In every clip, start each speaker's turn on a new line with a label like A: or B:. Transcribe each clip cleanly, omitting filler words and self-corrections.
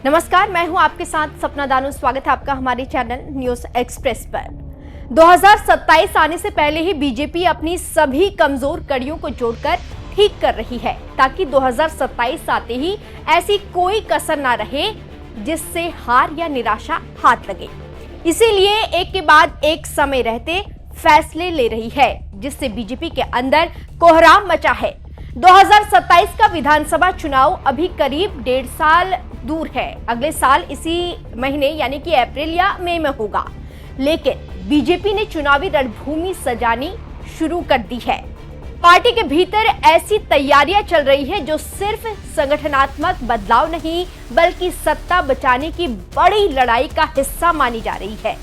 A: नमस्कार, मैं हूं आपके साथ सपना दानू। स्वागत है आपका हमारे चैनल न्यूज एक्सप्रेस पर। 2027 आने से पहले ही बीजेपी अपनी सभी कमजोर कड़ियों को जोड़कर ठीक कर रही है, ताकि 2027 आते ही ऐसी कोई कसर ना रहे जिससे हार या निराशा हाथ लगे। इसीलिए एक के बाद एक समय रहते फैसले ले रही है, जिससे बीजेपी के अंदर कोहराम मचा है। 2027 का विधानसभा चुनाव अभी करीब 1.5 साल दूर है। अगले साल इसी महीने यानी कि अप्रैल या मई में होगा, लेकिन बीजेपी ने चुनावी रणभूमि सजानी शुरू कर दी है। पार्टी के भीतर ऐसी तैयारियां चल रही है जो सिर्फ संगठनात्मक बदलाव नहीं, बल्कि सत्ता बचाने की बड़ी लड़ाई का हिस्सा मानी जा रही है।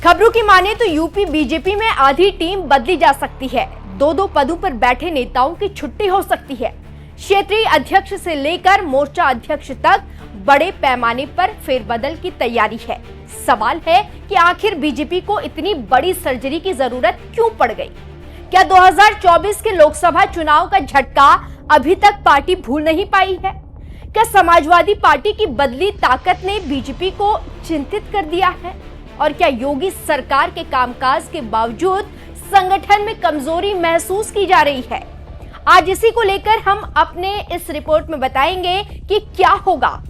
A: खबरों की माने तो यूपी बीजेपी में आधी टीम बदली जा सकती है। 2-2 पदों पर बैठे नेताओं की छुट्टी हो सकती है। क्षेत्रीय अध्यक्ष से लेकर मोर्चा अध्यक्ष तक बड़े पैमाने पर फेरबदल की तैयारी है। सवाल है कि आखिर बीजेपी को इतनी बड़ी सर्जरी की जरूरत क्यों पड़ गई? क्या 2024 के लोकसभा चुनाव का झटका अभी तक पार्टी भूल नहीं पाई है? क्या समाजवादी पार्टी की बदली ताकत ने बीजेपी को चिंतित कर दिया है? और क्या योगी सरकार के कामकाज के बावजूद संगठन में कमजोरी महसूस की जा रही है? आज इसी को लेकर हम अपने इस रिपोर्ट में बताएंगे कि क्या होगा।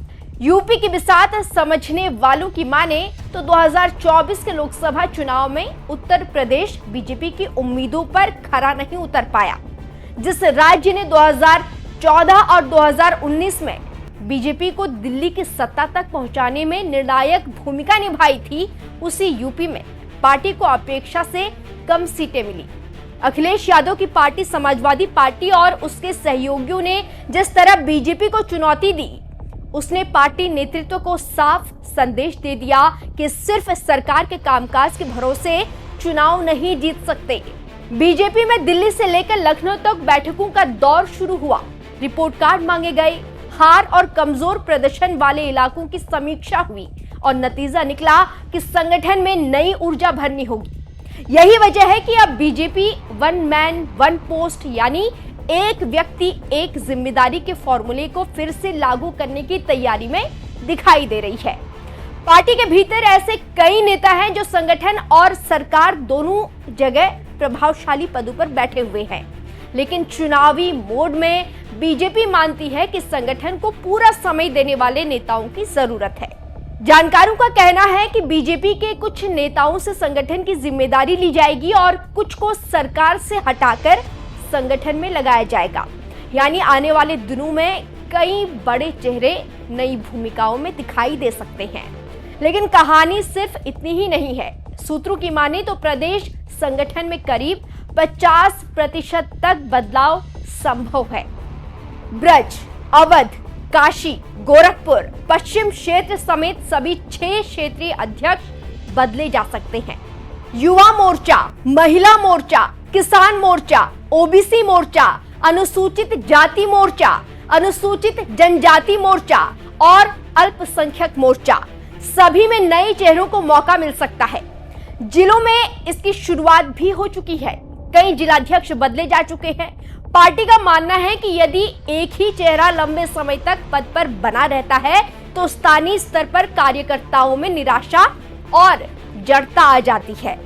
A: यूपी की बिसात समझने वालों की माने तो 2024 के लोकसभा चुनाव में उत्तर प्रदेश बीजेपी की उम्मीदों पर खरा नहीं उतर पाया। जिस राज्य ने 2014 और 2019 में बीजेपी को दिल्ली की सत्ता तक पहुंचाने में निर्णायक भूमिका निभाई थी, उसी यूपी में पार्टी को अपेक्षा से कम सीटें मिली। अखिलेश यादव की पार्टी समाजवादी पार्टी और उसके सहयोगियों ने जिस तरह बीजेपी को चुनौती दी, उसने पार्टी नेतृत्व को साफ संदेश दे दिया कि सिर्फ सरकार के कामकाज के भरोसे चुनाव नहीं जीत सकते। बीजेपी में दिल्ली से लेकर लखनऊ तक बैठकों का दौर शुरू हुआ। रिपोर्ट कार्ड मांगे गए, हार और कमजोर प्रदर्शन वाले इलाकों की समीक्षा हुई और नतीजा निकला कि संगठन में नई ऊर्जा भरनी होगी। यही वजह है कि अब BJP one man one post यानी एक व्यक्ति एक जिम्मेदारी के फॉर्मूले को फिर से लागू करने की तैयारी में दिखाई दे रही है। पार्टी के भीतर ऐसे कई नेता हैं जो संगठन और सरकार दोनों जगह प्रभावशाली पदों पर बैठे हुए हैं, लेकिन चुनावी मोड में बीजेपी मानती है कि संगठन को पूरा समय देने वाले नेताओं की जरूरत है। जानकारों का कहना है कि बीजेपी के कुछ नेताओं से संगठन की जिम्मेदारी ली जाएगी और कुछ को सरकार से हटाकर संगठन में लगाया जाएगा। यानी आने वाले दिनों में कई बड़े चेहरे नई भूमिकाओं में दिखाई दे सकते हैं। लेकिन कहानी सिर्फ इतनी ही नहीं है। सूत्रों की माने तो प्रदेश संगठन में करीब 50% तक बदलाव संभव है। ब्रज, अवध, काशी, गोरखपुर, पश्चिम क्षेत्र समेत सभी 6 क्षेत्रीय अध्यक्ष बदले जा सकते हैं। युवा मोर्चा, महिला मोर्चा, किसान मोर्चा, ओबीसी मोर्चा, अनुसूचित जाति मोर्चा, अनुसूचित जनजाति मोर्चा और अल्पसंख्यक मोर्चा, सभी में नए चेहरों को मौका मिल सकता है। जिलों में इसकी शुरुआत भी हो चुकी है। कई जिलाध्यक्ष बदले जा चुके हैं। पार्टी का मानना है कि यदि एक ही चेहरा लंबे समय तक पद पर बना रहता है तो स्थानीय स्तर पर कार्यकर्ताओं में निराशा और जड़ता आ जाती है।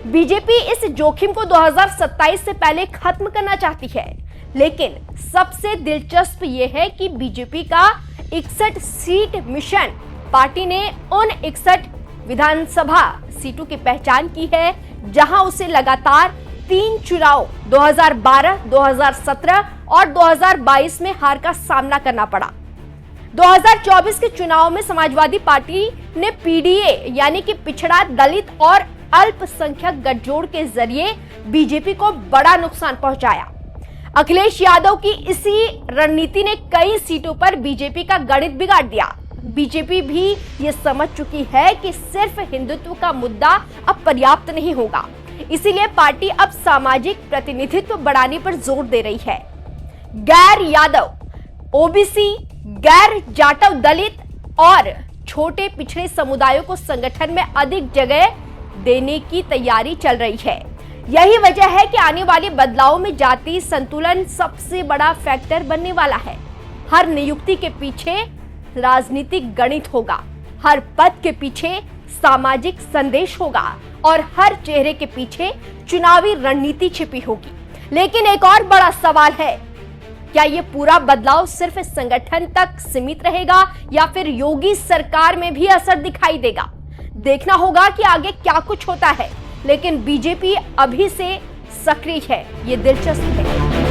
A: बीजेपी इस जोखिम को 2027 से पहले खत्म करना चाहती है, लेकिन सबसे दिलचस्प यह है कि बीजेपी का 61 सीट मिशन, पार्टी ने उन 61 विधानसभा सीटों की पहचान की है जहां उसे लगातार 3 चुनाव 2012, 2017 और 2022 में हार का सामना करना पड़ा। 2024 के चुनाव में समाजवादी पार्टी ने पीडीए यानी कि पिछड़ा, दलित और अल्पसंख्यक गठजोड़ के जरिए बीजेपी को बड़ा नुकसान पहुंचाया। अखिलेश यादव की इसी रणनीति ने कई सीटों पर बीजेपी का गणित बिगाड़ दिया। बीजेपी भी ये समझ चुकी है कि सिर्फ हिंदुत्व का मुद्दा अब पर्याप्त नहीं होगा। इसीलिए पार्टी अब सामाजिक प्रतिनिधित्व बढ़ाने पर जोर दे रही है। गैर यादव, ओबीसी, गैर जाटव, दलित और छोटे पिछड़े समुदायों को संगठन में अधिक जगह देने की तैयारी चल रही है। यही वजह है कि आने वाले बदलावों में जाति संतुलन सबसे बड़ा फैक्टर बनने वाला है। हर नियुक्ति के पीछे राजनीतिक गणित होगा, हर पद के पीछे सामाजिक संदेश होगा और हर चेहरे के पीछे चुनावी रणनीति छिपी होगी। लेकिन एक और बड़ा सवाल है, क्या ये पूरा बदलाव सिर्फ इस संगठन तक सीमित रहेगा या फिर योगी सरकार में भी असर दिखाई देगा? देखना होगा कि आगे क्या कुछ होता है। लेकिन बीजेपी अभी से सक्रिय है, ये दिलचस्प है।